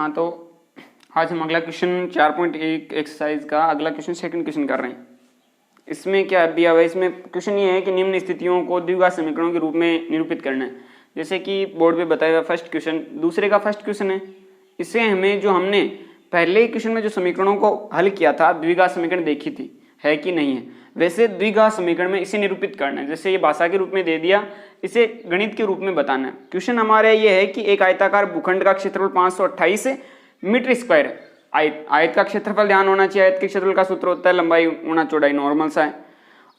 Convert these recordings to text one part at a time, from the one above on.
हाँ तो आज हम अगला क्वेश्चन 4.1 एक्सरसाइज का अगला क्वेश्चन सेकंड क्वेश्चन कर रहे हैं। इसमें क्या दिया हुआ है, इसमें क्वेश्चन ये है कि निम्न स्थितियों को द्विघात समीकरणों के रूप में निरूपित करना है। जैसे कि बोर्ड पे बताया हुआ फर्स्ट क्वेश्चन दूसरे का फर्स्ट क्वेश्चन है। इससे हमें जो हमने पहले क्वेश्चन में जो समीकरणों को हल किया था द्विघात समीकरण देखी थी है कि नहीं है, वैसे द्विघात समीकरण में इसे निरूपित करना है। जैसे ये भाषा के रूप में दे दिया, इसे गणित के रूप में बताना है। क्वेश्चन हमारे ये है कि एक आयताकार भूखंड का क्षेत्रफल 528 मीटर स्क्वायर है। आयत का क्षेत्रफल ध्यान होना चाहिए। आयत के क्षेत्रफल का सूत्र होता है लंबाई गुणा चौड़ाई, नॉर्मल सा है।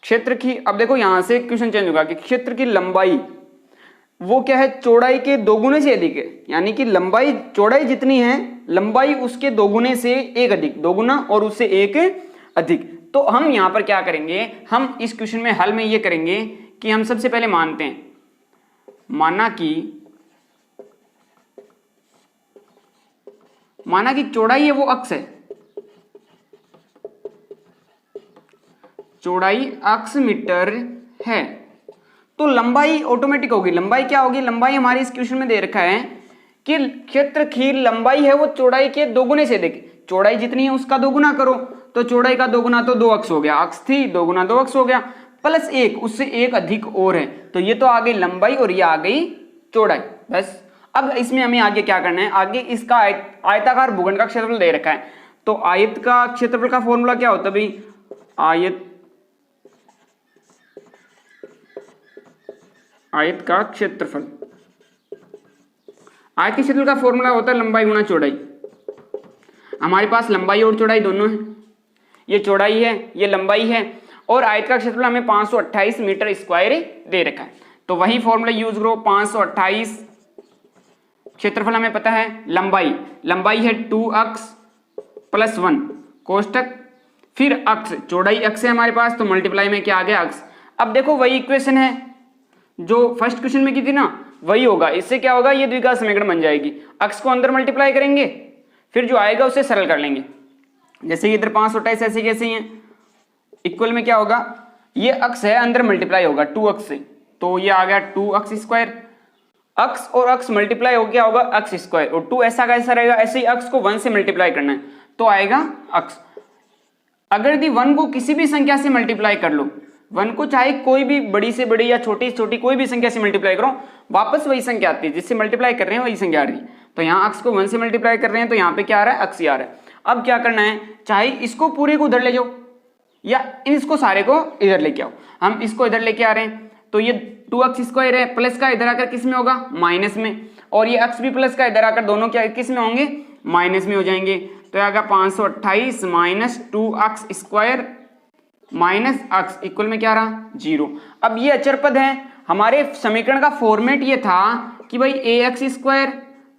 क्षेत्र की, अब देखो यहां से क्वेश्चन चेंज होगा कि क्षेत्र की लंबाई वो क्या है, चौड़ाई के दोगुने से अधिक है। यानी कि लंबाई चौड़ाई जितनी है लंबाई उसके दोगुने से एक अधिक, दोगुना और उससे एक अधिक। तो हम यहां पर क्या करेंगे, हम इस क्वेश्चन में हल में ये करेंगे कि हम सबसे पहले मानते हैं, माना कि चौड़ाई है वो अक्स है, चौड़ाई अक्स मीटर है, तो लंबाई ऑटोमेटिक होगी। लंबाई क्या होगी, लंबाई हमारी इस क्वेश्चन में दे रखा है कि क्षेत्र की लंबाई है वो चौड़ाई के दोगुने से देख, चौड़ाई जितनी है उसका दोगुना करो, तो चौड़ाई का दोगुना तो 2 अक्स हो गया, अक्स थी दोगुना 2 अक्स हो गया, प्लस एक उससे एक अधिक और है, तो ये तो आ गई लंबाई और ये आ गई चौड़ाई। बस अब इसमें हमें आगे क्या करना है, आगे इसका आयताकार भूखंड का क्षेत्रफल दे रखा है, तो आयत का क्षेत्रफल का फॉर्मूला क्या होता है भाई, आयत का क्षेत्रफल, आयत के क्षेत्रफल का फॉर्मूला होता है लंबाई गुणा चौड़ाई। हमारे पास लंबाई और चौड़ाई दोनों है, ये चौड़ाई है ये लंबाई है, और आयत का क्षेत्रफल हमें 528 मीटर स्क्वायर दे रखा है, तो वही फॉर्मूला यूज करो। 528 क्षेत्रफल हमें पता है, लंबाई है 2x + 1 कोष्टक, फिर अक्स, चौड़ाई अक्स है हमारे पास, तो मल्टीप्लाई में क्या आ गया अक्स। अब देखो वही इक्वेशन है जो फर्स्ट क्वेश्चन में की थी ना, वही होगा। इससे क्या होगा, ये द्विघात समीकरण बन जाएगी। अक्स को अंदर मल्टीप्लाई करेंगे, फिर जो आएगा उसे सरल कर लेंगे। जैसे कि इधर 528 ऐसे कैसे हैं, इक्वल में क्या होगा, ये अक्स है अंदर मल्टीप्लाई होगा 2x से, तो ये आ गया 2x²। अक्स और अक्स मल्टीप्लाई हो गया होगा x², और 2 ऐसा का ऐसा रहेगा। ऐसे ही अक्स को 1 से मल्टीप्लाई करना है तो आएगा अक्स। अगर यदि 1 को किसी भी संख्या से मल्टीप्लाई कर लो, 1 को चाहे कोई भी बड़ी से बड़ी या छोटी से छोटी कोई भी संख्या से मल्टीप्लाई करो, वापस वही संख्या आती है, जिससे मल्टीप्लाई कर रहे हैं वही संख्या आ रही है। तो यहाँ अक्स को 1 से मल्टीप्लाई कर रहे हैं तो यहाँ पे क्या आ रहा है, अक्स ही आ रहा है। अब क्या करना है, चाहे इसको पूरे को उधर ले जाओ या इसको सारे को इधर लेके आओ। हम इसको इधर लेके आ रहे हैं, तो ये 2x² है, प्लस का इधर आकर किस में होगा, माइनस में, और ये अक्स भी प्लस का इधर आकर दोनों क्या किस में होंगे, माइनस में हो जाएंगे। तो आएगा 528 - 2x² माइनस अक्स इक्वल में क्या रहा, 0। अब ये अचर पद है, हमारे समीकरण का फॉर्मेट ये था कि भाई ax²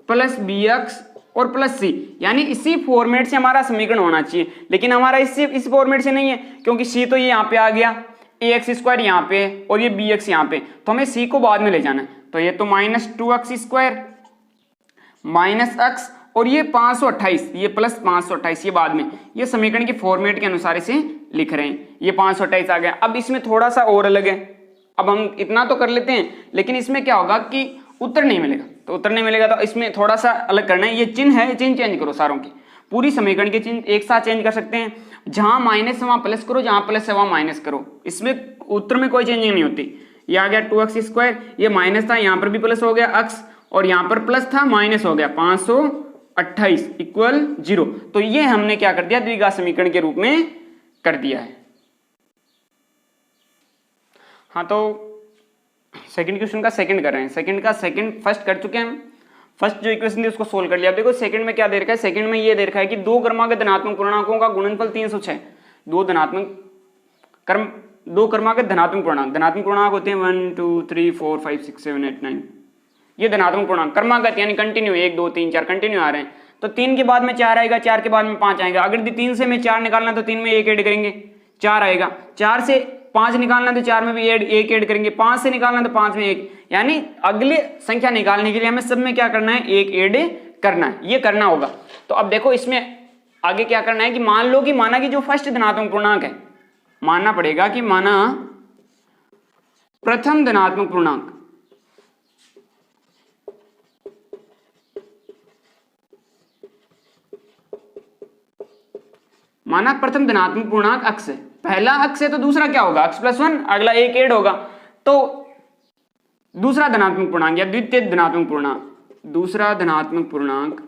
+ bx और प्लस c, यानी इसी फॉर्मेट से हमारा समीकरण होना चाहिए, लेकिन हमारा इस फॉर्मेट से नहीं है, क्योंकि c तो ये यहाँ पे आ गया, ax² यहाँ पे और ये bx यहाँ पे, तो हमें c को बाद में ले जाना है। तो ये तो -2x² माइनस अक्स और ये 528, ये प्लस 528 ये बाद में, ये समीकरण के फॉर्मेट के अनुसार इसे लिख रहे हैं। ये 528 आ गया। अब इसमें थोड़ा सा और अलग है, अब हम इतना तो कर लेते हैं, लेकिन इसमें क्या होगा कि उत्तर नहीं मिलेगा, तो उत्तर नहीं मिलेगा तो इसमें थोड़ा सा अलग करना है। ये चिन्ह है, चिन्ह चेंज करो सारों की, पूरी समीकरण के चिन्ह एक साथ चेंज कर सकते हैं। जहां माइनस है वहां प्लस करो, जहां प्लस है वहां माइनस करो, इसमें उत्तर में कोई चेंजिंग नहीं होती। ये आ गया 2x², ये माइनस था यहाँ पर भी प्लस हो गया अक्स, और यहाँ पर प्लस था माइनस हो गया 528 इक्वल 0। तो ये हमने क्या कर दिया, द्विघात समीकरण के रूप में कर दिया है। हाँ तो सेकंड क्वेश्चन का सेकंड कर रहे हैं, सेकंड का सेकंड फर्स्ट कर चुके हैं हम। फर्स्ट जो इक्वेशन थी उसको सोल्व कर लिया। अब देखो सेकंड में क्या दे रखा है, सेकंड में ये दे रखा है कि दो क्रमागत धनात्मक पूर्णांकों का गुणनफल 306। दो क्रमागत धनात्मक पूर्णांक होते हैं 1 2 3 4 5 6 7 8 9, ये धनात्मक पूर्णांक क्रमागत यानी कंटिन्यू 1 2 3 4 कंटिन्यू आ रहे हैं। तो 3 के बाद में 4 आएगा, 4 के बाद में 5 आएगा। अगर 3 से में 4 निकालना तो 3 में 1 ऐड करेंगे, 4 आएगा। 4 से 5 निकालना तो 4 में भी 1 ऐड करेंगे, 5 से निकालना तो 5 में 1, यानी अगली संख्या निकालने के लिए हमें सब में क्या करना है, 1 ऐड करना है, ये करना होगा। तो अब देखो इसमें आगे क्या करना है कि मान लो कि माना कि जो फर्स्ट धनात्मक पूर्णांक है, मानना पड़ेगा कि माना प्रथम धनात्मक पूर्णांक माना प्रथम धनात्मक पूर्णांक अक्स है, पहला अक्स है तो दूसरा क्या होगा अक्स प्लस 1, अगला एक ऐड होगा तो दूसरा धनात्मक पूर्णांक या द्वितीय धनात्मक पूर्णांक, दूसरा धनात्मक पूर्णांक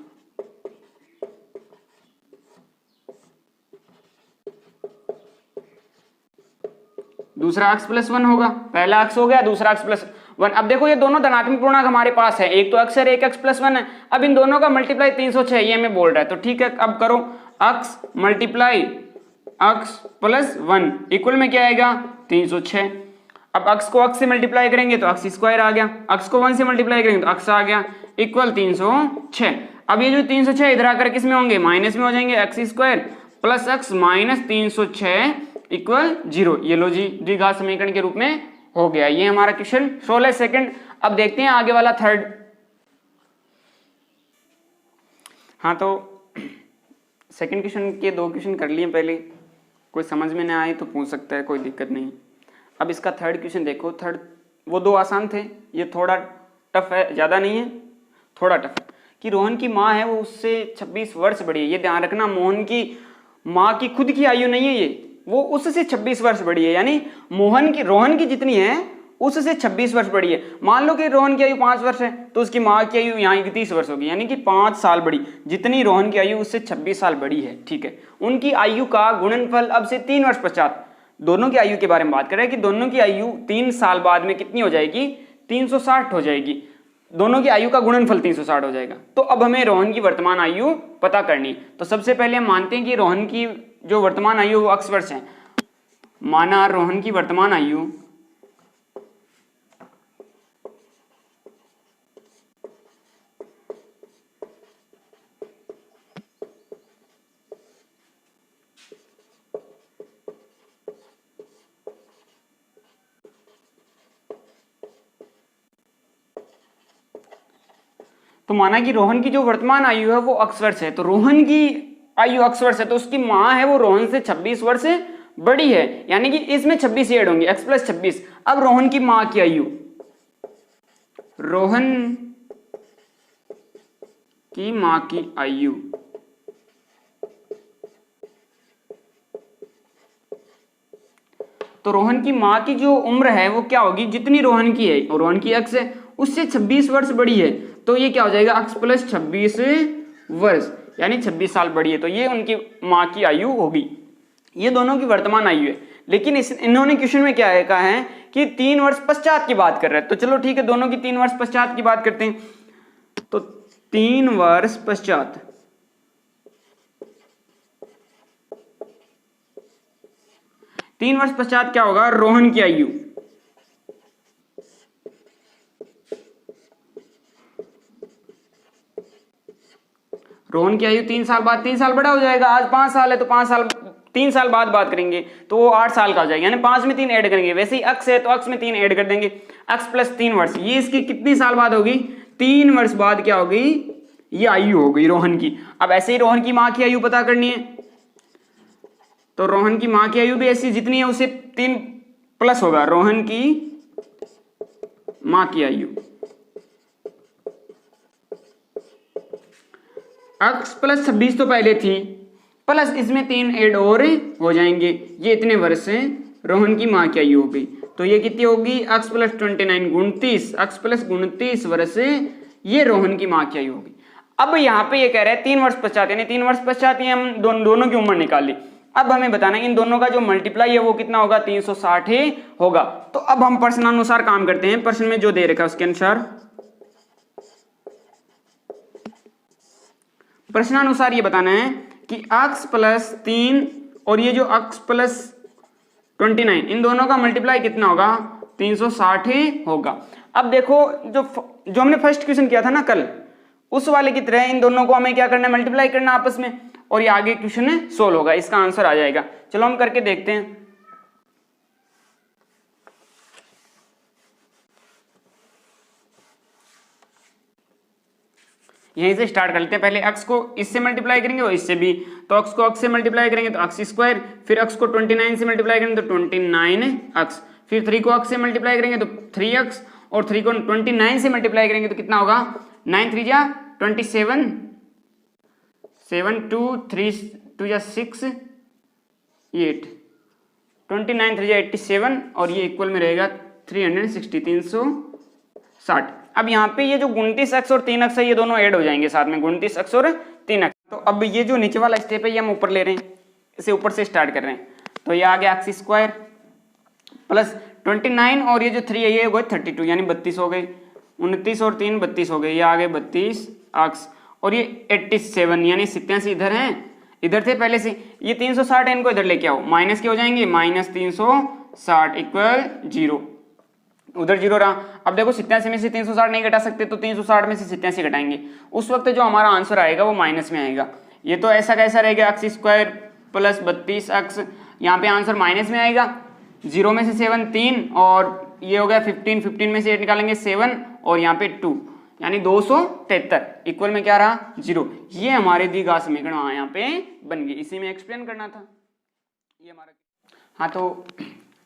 दूसरा अक्स प्लस 1 होगा, पहला अक्स हो गया दूसरा अक्स प्लस 1। अब देखो ये दोनों धनात्मक पूर्णांक हमारे पास है, एक तो अक्स है एक अक्स प्लस 1 है। अब इन दोनों का मल्टीप्लाई 306 ये हमें बोल रहा है, तो ठीक है अब करो अक्स मल्टीप्लाई अक्स प्लस 1 इक्वल में क्या आएगा 306। अब अक्स को अक्स से मल्टीप्लाई करेंगे तो अक्स स्क्वायर आ गया, अक्स को 1 से मल्टीप्लाई करेंगे तो अक्स आ गया इक्वल 306। अब ये जो 306 इधर आकर किस में होंगे माइनस में हो जाएंगे, x square plus x minus 306 equal 0। ये लो जी द्विघात समीकरण के रूप में हो गया। ये हमारा क्वेश्चन 16 सेकंड। अब देखते हैं आगे वाला थर्ड। हाँ तो सेकंड क्वेश्चन के 2 क्वेश्चन कर लिए पहले, कोई समझ में ना आए तो पूछ सकता है, कोई दिक्कत नहीं। अब इसका थर्ड क्वेश्चन देखो, थर्ड वो 2 आसान थे, ये थोड़ा टफ है, ज़्यादा नहीं है थोड़ा टफ है। कि रोहन की माँ है वो उससे 26 वर्ष बड़ी है, ये ध्यान रखना मोहन की माँ की खुद की आयु नहीं है ये, वो उससे 26 वर्ष बड़ी है, यानी रोहन की जितनी है उससे 26 वर्ष बड़ी है। मान लो कि रोहन की आयु 5 वर्ष है तो उसकी माँ की आयु यहाँ 31 वर्ष होगी, यानी कि 5 साल बड़ी, जितनी रोहन की आयु उससे 26 साल बड़ी है। ठीक है, उनकी आयु का गुणनफल अब से 3 वर्ष पश्चात, दोनों की आयु के बारे में बात कर रहे हैं कि दोनों की आयु 3 साल बाद में कितनी हो जाएगी 360 हो जाएगी, दोनों की आयु का गुणनफल 360 हो जाएगा। तो अब हमें रोहन की वर्तमान आयु पता करनी। तो सबसे पहले हम मानते हैं कि रोहन की जो वर्तमान आयु वो x वर्ष है। माना रोहन की वर्तमान आयु तो माना कि रोहन की जो वर्तमान आयु है वो x वर्ष है, तो रोहन की आयु x वर्ष है तो उसकी माँ है वो रोहन से 26 वर्ष बड़ी है, यानी कि इसमें 26 ऐड होंगे x प्लस 26। अब रोहन की माँ की आयु, रोहन की माँ की आयु तो रोहन की माँ की जो उम्र है वो क्या होगी, जितनी रोहन की है और रोहन की x है उससे 26 वर्ष बड़ी है, तो ये क्या हो जाएगा x प्लस 26 वर्ष, यानी 26 साल बड़ी है, तो ये उनकी माँ की आयु होगी। ये दोनों की वर्तमान आयु है, लेकिन इन्होंने क्वेश्चन में क्या है कहा है कि 3 वर्ष पश्चात की बात कर रहे हैं। तो चलो ठीक है, दोनों की 3 वर्ष पश्चात की बात करते हैं। तो 3 वर्ष पश्चात, तीन वर्ष पश्चात क्या होगा, रोहन की आयु रोहन की आयु 3 साल बाद, 3 साल बड़ा हो जाएगा, आज 5 साल है तो 5 साल 3 साल बाद बात करेंगे तो वो 8 साल का हो जाएगा, यानी 5 में 3 ऐड करेंगे। वैसे ही अक्स है तो अक्स में 3 ऐड कर देंगे, अक्स प्लस 3 वर्ष, ये इसकी कितनी साल बाद होगी 3 वर्ष बाद क्या होगी ये आयु होगी रोहन की। अब ऐसे ही रोहन की माँ की आयु पता करनी है, तो रोहन की माँ की आयु भी ऐसी जितनी है उसे 3 प्लस होगा, रोहन की माँ की आयु x प्लस 26 तो पहले थी, प्लस इसमें 3 ऐड और हो जाएंगे, ये इतने वर्ष से रोहन की माँ की आयु हो गई। तो ये कितनी होगी x प्लस 29 29, x प्लस 29 वर्ष से ये रोहन की माँ की आयु होगी। अब यहाँ पे ये कह रहे हैं 3 वर्ष पश्चात, यानी 3 वर्ष पश्चात ही हम दोनों की उम्र निकाल ली। अब हमें बताना है इन दोनों का जो मल्टीप्लाई है वो कितना होगा 360 ही होगा। तो अब हम प्रश्नानुसार काम करते हैं, प्रश्न में जो दे रखा है उसके अनुसार, प्रश्नानुसार ये बताना है कि x प्लस 3 और ये जो x प्लस 29 इन दोनों का मल्टीप्लाई कितना होगा 360 ही होगा। अब देखो जो हमने फर्स्ट क्वेश्चन किया था ना कल, उस वाले की तरह इन दोनों को हमें क्या करना है मल्टीप्लाई करना आपस में, और ये आगे क्वेश्चन सोल्व होगा, इसका आंसर आ जाएगा। चलो हम करके देखते हैं। यहीं से स्टार्ट कर लेते हैं। पहले x को इससे मल्टीप्लाई करेंगे और इससे भी, तो x को x से मल्टीप्लाई करेंगे तो x स्क्वायर, फिर x को 29 से मल्टीप्लाई करेंगे तो 29x, फिर 3 को x से मल्टीप्लाई करेंगे तो 3x, और 3 को 29 से मल्टीप्लाई करेंगे तो कितना होगा 9 3 जा 27, 7 2 3 2 जा 6, ये 29 3 87 और ये इक्वल में रहेगा 360 360। अब यहाँ पे ये जो 29 अक्स और 3 अक्स है ये दोनों ऐड हो जाएंगे साथ में, 29 अक्स और 3 अक्स। तो अब ये जो नीचे वाला स्टेप है ये हम ऊपर ले रहे हैं, इसे ऊपर से स्टार्ट कर रहे हैं। तो ये आ गया अक्स स्क्वायर प्लस 29 और ये जो 3 है ये हो गए 32 यानी 32 हो गए, 29 और 3 32 हो गए, ये आ गए 32 अक्स और ये 87 यानी 87 इधर हैं, इधर थे पहले से। ये 360 इनको इधर लेके आओ, माइनस के हो जाएंगे, माइनस 360 इक्वल 0, उधर 0 रहा। अब देखो 87 में से 360 नहीं घटा सकते तो 360 में से 87 घटाएंगे, उस वक्त जो हमारा आंसर आएगा वो माइनस में आएगा। ये तो ऐसा कैसा रहेगा, अक्स स्क्वायर प्लस 32 अक्स, यहाँ पे आंसर माइनस में आएगा। 0 में से 7 3 और ये हो गया 15, 15 में से 8 निकालेंगे 7 और यहाँ पे 2 यानी 273 इक्वल में क्या रहा 0। ये हमारे दी गया समीकरण यहाँ पे बन गई, इसी में एक्सप्लेन करना था ये हमारा। हाँ तो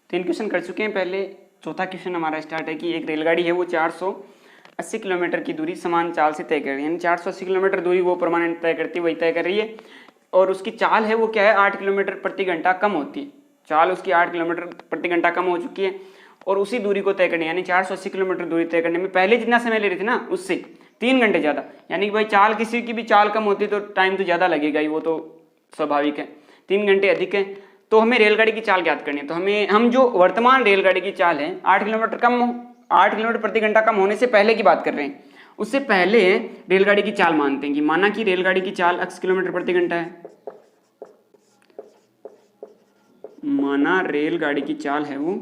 3 क्वेश्चन कर चुके हैं। पहले चौथा क्वेश्चन हमारा स्टार्ट है कि एक रेलगाड़ी है वो 480 किलोमीटर की दूरी समान चाल से तय कर रही है, यानी 480 किलोमीटर दूरी वो परमानेंट तय करती है, वही तय कर रही है और उसकी चाल है वो क्या है 8 किलोमीटर प्रति घंटा कम होती है, चाल उसकी 8 किलोमीटर प्रति घंटा कम हो चुकी है और उसी दूरी को तय करने यानी 480 किलोमीटर दूरी तय करने में पहले जितना समय ले रही थी ना उससे 3 घंटे ज़्यादा, यानी कि भाई चाल किसी की भी चाल कम होती है तो टाइम तो ज़्यादा लगेगा ही, वो तो स्वाभाविक है, 3 घंटे अधिक है। तो हमें रेलगाड़ी की चाल ज्ञात करनी है। तो हम जो वर्तमान रेलगाड़ी की चाल है 8 किलोमीटर प्रति घंटा कम होने से पहले की बात कर रहे हैं, उससे पहले रेलगाड़ी की चाल मानते हैं कि माना कि रेलगाड़ी की चाल 80 किलोमीटर प्रति घंटा है, माना रेलगाड़ी की चाल है वो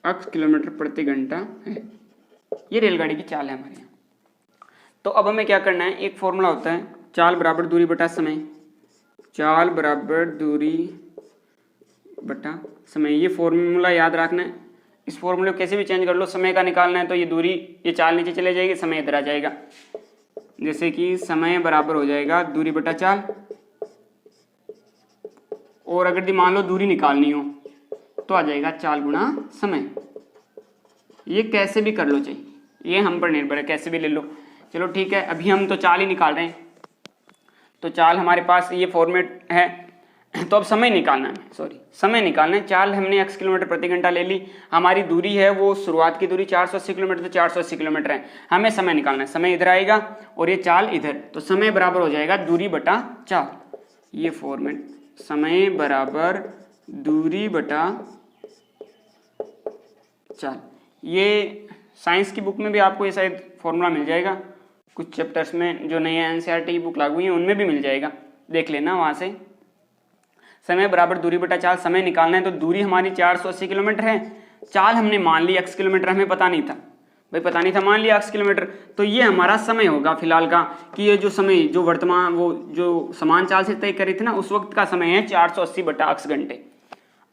80 किलोमीटर प्रति घंटा है, ये रेलगाड़ी की चाल है हमारे यहाँ। तो अब हमें क्या करना है, एक फॉर्मूला होता है चाल बराबर दूरी बटा समय, चाल बराबर दूरी बटा समय, ये फॉर्मूला याद रखना है। इस फॉर्मूले को कैसे भी चेंज कर लो, समय का निकालना है तो ये दूरी ये चाल नीचे चले जाएगी, समय इधर आ जाएगा, जैसे कि समय बराबर हो जाएगा दूरी बटा चाल, और अगर मान लो दूरी निकालनी हो तो आ जाएगा चाल गुणा समय। ये कैसे भी कर लो चाहिए, ये हम पर निर्भर है, कैसे भी ले लो। चलो ठीक है, अभी हम तो चाल ही निकाल रहे हैं, तो चाल हमारे पास ये फॉर्मेट है। तो अब समय निकालना है, समय निकालना है। चाल हमने 80 किलोमीटर प्रति घंटा ले ली, हमारी दूरी है वो शुरुआत की दूरी 480 किलोमीटर, तो 480 किलोमीटर है, हमें समय निकालना है। समय इधर आएगा और ये चाल इधर, तो समय बराबर हो जाएगा दूरी बटा चाल, ये फॉर्मेट, समय बराबर दूरी बटा चाल। ये साइंस की बुक में भी आपको ये शायद फॉर्मूला मिल जाएगा, कुछ चैप्टर्स में जो नए एनसीईआरटी बुक लागू हुई है उनमें भी मिल जाएगा, देख लेना वहाँ से। समय बराबर दूरी बटा चाल, समय निकालना है तो दूरी हमारी 480 किलोमीटर है, चाल हमने मान ली 80 किलोमीटर, हमें पता नहीं था भाई, पता नहीं था, मान लिया 80 किलोमीटर, तो ये हमारा समय होगा फिलहाल का कि ये जो समय जो वर्तमान वो जो समान चाल से तय करी थी ना उस वक्त का समय है 480 बटा 80 घंटे।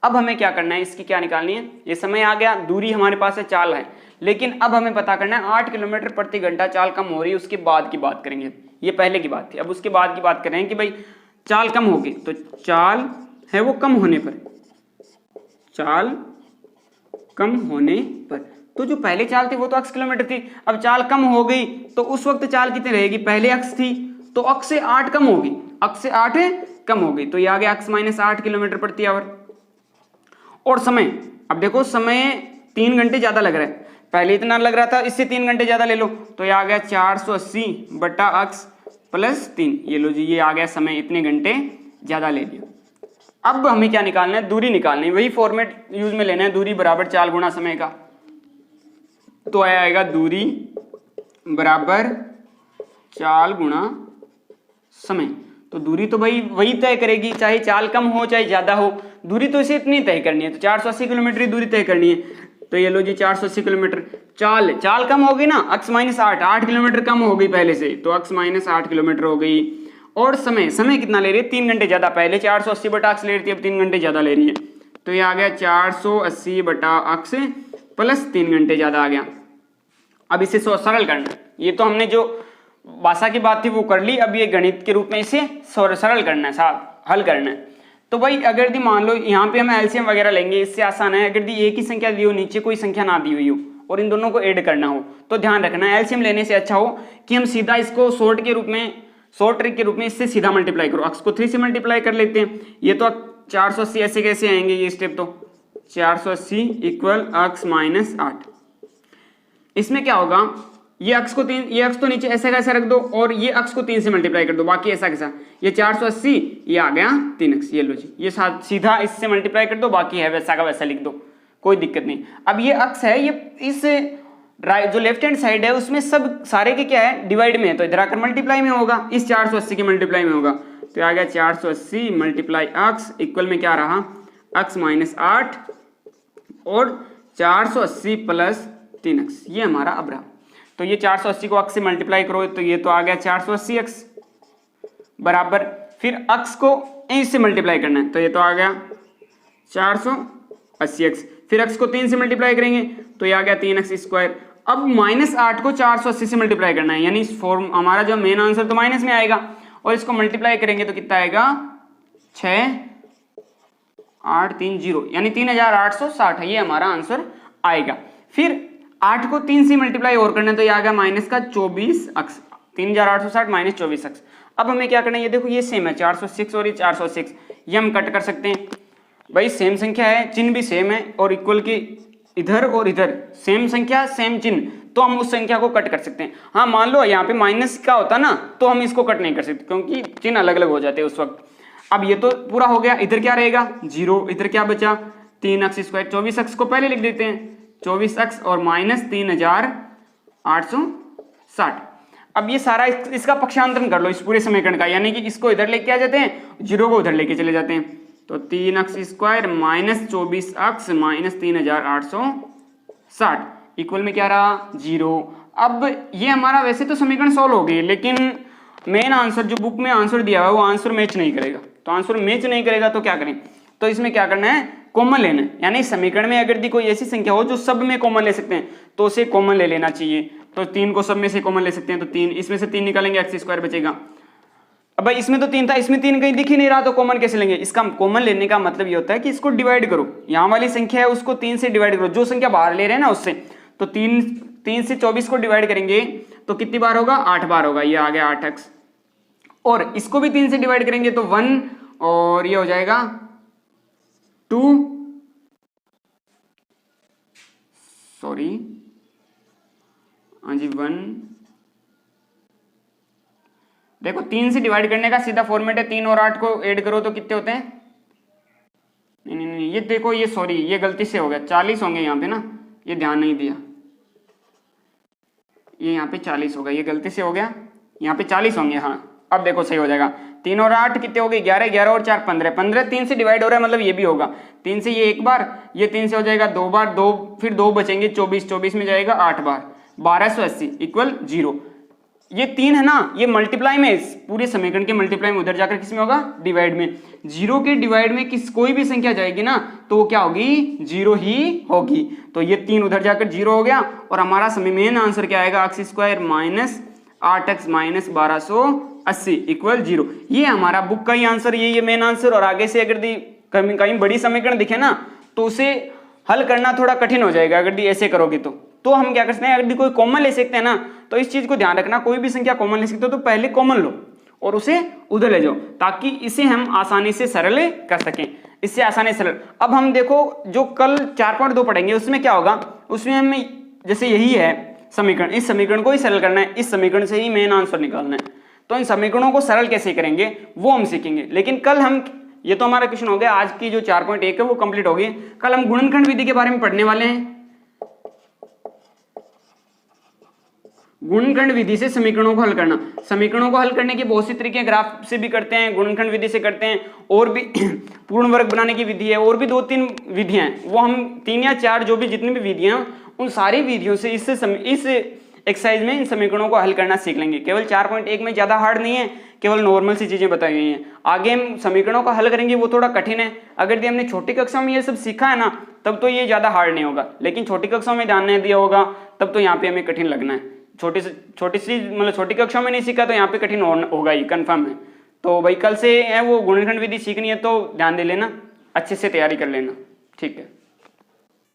अब हमें क्या करना है, इसकी क्या निकालनी है, ये समय आ गया, दूरी हमारे पास है, चाल है, लेकिन अब हमें पता करना है 8 किलोमीटर प्रति घंटा चाल कम हो रही है, उसके बाद की बात करेंगे, ये पहले की बात थी, अब उसके बाद की बात कर रहे हैं कि भाई चाल कम होगी, तो चाल है वो कम होने पर, चाल कम होने पर, तो जो पहले चाल थी वो तो 80 किलोमीटर थी, अब चाल कम हो गई तो उस वक्त चाल कितनी रहेगी, पहले अक्स थी तो अक्स से 8 कम होगी, अक्स से 8 कम हो गई, तो ये आ गया अक्स माइनस 8 किलोमीटर प्रति आवर। और समय, अब देखो समय 3 घंटे ज्यादा लग रहा है, पहले इतना लग रहा था, इससे 3 घंटे ज्यादा ले लो, तो ये आ गया 480 बटा अक्स प्लस 3, ये लो जी, ये आ गया समय इतने घंटे ज्यादा ले लिया। अब हमें क्या निकालना है, दूरी निकालनी है, वही फॉर्मेट यूज में लेना है, दूरी बराबर चाल गुणा समय का, तो आएगा दूरी बराबर चाल गुणा समय। तो दूरी तो भाई वही तय करेगी, चाहे चाल कम हो चाहे ज्यादा हो, दूरी तो इसे इतनी तय करनी है, तो 480 किलोमीटर की दूरी तय करनी है, तो ये लो जी 480 किलोमीटर। चाल कम होगी ना, अक्स माइनस 8 किलोमीटर कम हो गई पहले से, तो अक्स माइनस 8 किलोमीटर हो गई। और समय कितना ले रही है, 3 घंटे ज्यादा, पहले 480 बटा अक्स ले रही थी, अब 3 घंटे ज्यादा ले रही है, तो ये आ गया 480 बटा अक्स प्लस 3 घंटे ज्यादा आ गया। अब इसे सरल करना, ये तो हमने जो भाषा की बात थी वो कर ली, अब ये गणित के रूप में इसे सरल करना है, साहब हल करना है। तो भाई अगर दी मान लो यहाँ पे हम एलसीएम वगैरह लेंगे, इससे आसान है, अगर दी एक ही संख्या दी हो, नीचे कोई संख्या ना दी हुई हो और इन दोनों को ऐड करना हो, तो ध्यान रखना एलसीएम लेने से अच्छा हो कि हम सीधा इसको शॉर्ट के रूप में शॉर्ट ट्रिक के रूप में इससे सीधा मल्टीप्लाई करो, अक्स को 3 से मल्टीप्लाई कर लेते हैं। ये तो 480 ऐसे कैसे आएंगे ये स्टेप, तो 480 इक्वल अक्स माइनस 8। इसमें क्या होगा, ये अक्स को 3, ये अक्स तो नीचे ऐसा कैसा रख दो और ये अक्स को 3 से मल्टीप्लाई कर दो, बाकी ऐसा कैसा, ये 480 ये आ गया 3x, ये लो जी, ये सीधा इससे मल्टीप्लाई कर दो, बाकी है वैसा का वैसा लिख दो, कोई दिक्कत नहीं। अब ये अक्स है, ये इस राइट जो लेफ्ट हैंड साइड है उसमें सब सारे के क्या है, डिवाइड में है, तो इधर आकर मल्टीप्लाई में होगा, इस 480 के मल्टीप्लाई में होगा, तो आ गया 480 मल्टीप्लाई अक्स इक्वल में क्या रहा, अक्स माइनस 8 और 480 प्लस 3x, ये हमारा अब रहा। तो ये 480 को अक्स से मल्टीप्लाई करो तो ये तो आ गया 480 अक्स बराबर, फिर अक्स को इससे मल्टीप्लाई करना है तो ये तो आ गया 480 अक्स, फिर अक्स को 3 से मल्टीप्लाई करेंगे तो ये आ गया 3x स्क्वायर। अब -8 को 480 से मल्टीप्लाई करना है, यानी इस फॉर्म हमारा जो मेन आंसर तो माइनस में आएगा, और इसको मल्टीप्लाई करेंगे तो कितना आएगा 6830, यानी 3860 है, ये हमारा आंसर आएगा। फिर 8 को 3 से मल्टीप्लाई और करना है तो ये आ गया माइनस का 24 अक्स, 3860 माइनस 24 अक्स। अब हमें क्या करना है, ये देखो ये सेम है 406 और ये 406, ये हम कट कर सकते हैं, भाई सेम संख्या है, चिन्ह भी सेम है और इक्वल की इधर और इधर सेम संख्या सेम चिन्ह, तो हम उस संख्या को कट कर सकते हैं। हाँ मान लो यहाँ पे माइनस का होता ना तो हम इसको कट नहीं कर सकते क्योंकि चिन्ह अलग अलग हो जाते हैं उस वक्त। अब ये तो पूरा हो गया, इधर क्या रहेगा 0, इधर क्या बचा 3x स्क्वायर, 24 अक्स को पहले लिख देते हैं 24 अक्स और माइनस 3860। अब ये सारा इसका पक्षांतरण कर लो इस पूरे समीकरण का, यानी कि इसको इधर लेके आ जाते हैं, 0 को उधर लेके चले जाते हैं, तो 3x स्क्वायर माइनस 24 अक्स माइनस 3860 इक्वल में क्या रहा 0। अब ये हमारा वैसे तो समीकरण सॉल्व हो गई, लेकिन मेन आंसर जो बुक में आंसर दिया हुआ है वो आंसर मैच नहीं करेगा, तो आंसर मैच नहीं करेगा तो क्या करें, तो इसमें क्या करना है कॉमन लेना है, यानी समीकरण में अगर दी कोई ऐसी संख्या हो जो सब में कॉमन ले सकते हैं तो उसे कॉमन ले लेना चाहिए। तो 3 को सब में से कॉमन ले सकते हैं, तो 3 इसमें से 3 निकालेंगे एक्स स्क्वायर बचेगा। अब भाई इसमें तो 3 था, इसमें 3 कहीं दिख ही नहीं रहा तो कॉमन कैसे लेंगे, इसका कॉमन लेने का मतलब ये होता है कि इसको डिवाइड करो, यहाँ वाली संख्या है उसको 3 से डिवाइड करो, जो संख्या बाहर ले रहे हैं ना उससे, तो 3 से 24 को डिवाइड करेंगे तो कितनी बार होगा 8 बार होगा, ये आ गया 8x, और इसको भी 3 से डिवाइड करेंगे तो 1 और ये हो जाएगा 2, सॉरी हाँ जी 1, देखो 3 से डिवाइड करने का सीधा फॉर्मेट है, 3 और 8 को ऐड करो तो कितने होते हैं, नहीं ये देखो ये सॉरी ये गलती से हो गया 40 होंगे यहाँ पे ना, ये ध्यान नहीं दिया, ये यहाँ पे 40 होगा, ये गलती से हो गया, यहाँ पे 40 होंगे, हाँ अब देखो सही हो जाएगा। 3 और 8 कितने हो गए 11, 11 और 4 15, 15 3 से डिवाइड हो रहा है मतलब ये भी होगा, 3 से ये एक बार, ये 3 से हो जाएगा 2 बार, 2 फिर 2 बचेंगे 24, 24 में जाएगा 8 बार, 1280 इक्वल 0। ये 3 है ना, ये मल्टीप्लाई में इस पूरे समीकरण के मल्टीप्लाई में उधर जाकर किस में होगा डिवाइड में, 0 के डिवाइड में किस कोई भी संख्या जाएगी ना तो वो क्या होगी 0 ही होगी, तो ये 3 उधर जाकर 0 हो गया, और हमारा मेन आंसर क्या आएगा x square minus 8x minus 1280 equal 0। ये हमारा बुक का ही आंसर, ये मेन आंसर। और आगे से अगर दी कहीं बड़ी समीकरण दिखे ना तो उसे हल करना थोड़ा कठिन हो जाएगा अगर दी ऐसे करोगे तो हम क्या कर सकते हैं, अगर दी कोई कॉमन ले सकते हैं ना तो इस चीज को ध्यान रखना, कोई भी संख्या कॉमन ले सकते हो तो पहले कॉमन लो और उसे उधर ले जाओ ताकि इसे हम आसानी से सरल कर सकें, इससे आसानी सरल। अब हम देखो जो कल 4.2 पढ़ेंगे उसमें क्या होगा, उसमें हमें जैसे यही है समीकरण, इस समीकरण को ही सरल करना है, इस समीकरण से ही मेन आंसर निकालना है, तो इन समीकरणों को सरल कैसे करेंगे वो हम सीखेंगे। लेकिन कल हम, ये तो हमारा क्वेश्चन हो गया, आज की जो 4.1 है वो कंप्लीट हो गई, कल हम गुणनखंड विधि के बारे में पढ़ने वाले हैं। गुणनखंड विधि से समीकरणों को हल करना, समीकरणों को हल करने के बहुत सी तरीके, ग्राफ से भी करते हैं, गुणनखंड विधि से करते हैं, और भी पूर्ण वर्ग बनाने की विधि है, और भी 2-3 विधियां हैं, वो हम 3 या 4 जो भी जितनी भी विधियां उन सारी विधियों से इस एक्सरसाइज में इन समीकरणों को हल करना सीख लेंगे। केवल 4.1 में ज्यादा हार्ड नहीं है, केवल नॉर्मल सी चीजें बताई हुई हैं। आगे हम समीकरणों को हल करेंगे वो थोड़ा कठिन है, अगर हमने छोटी कक्षा में ये सब सीखा है ना तब तो ये ज्यादा हार्ड नहीं होगा, लेकिन छोटी कक्षा में ध्यान नहीं दिया होगा तब तो यहाँ पे हमें कठिन लगना है। छोटी सी मतलब छोटी कक्षा में नहीं सीखा तो यहाँ पे कठिन होगा ही, कंफर्म है। तो भाई कल से है वो गुणनखंड विधि सीखनी है तो ध्यान दे लेना, अच्छे से तैयारी कर लेना, ठीक है।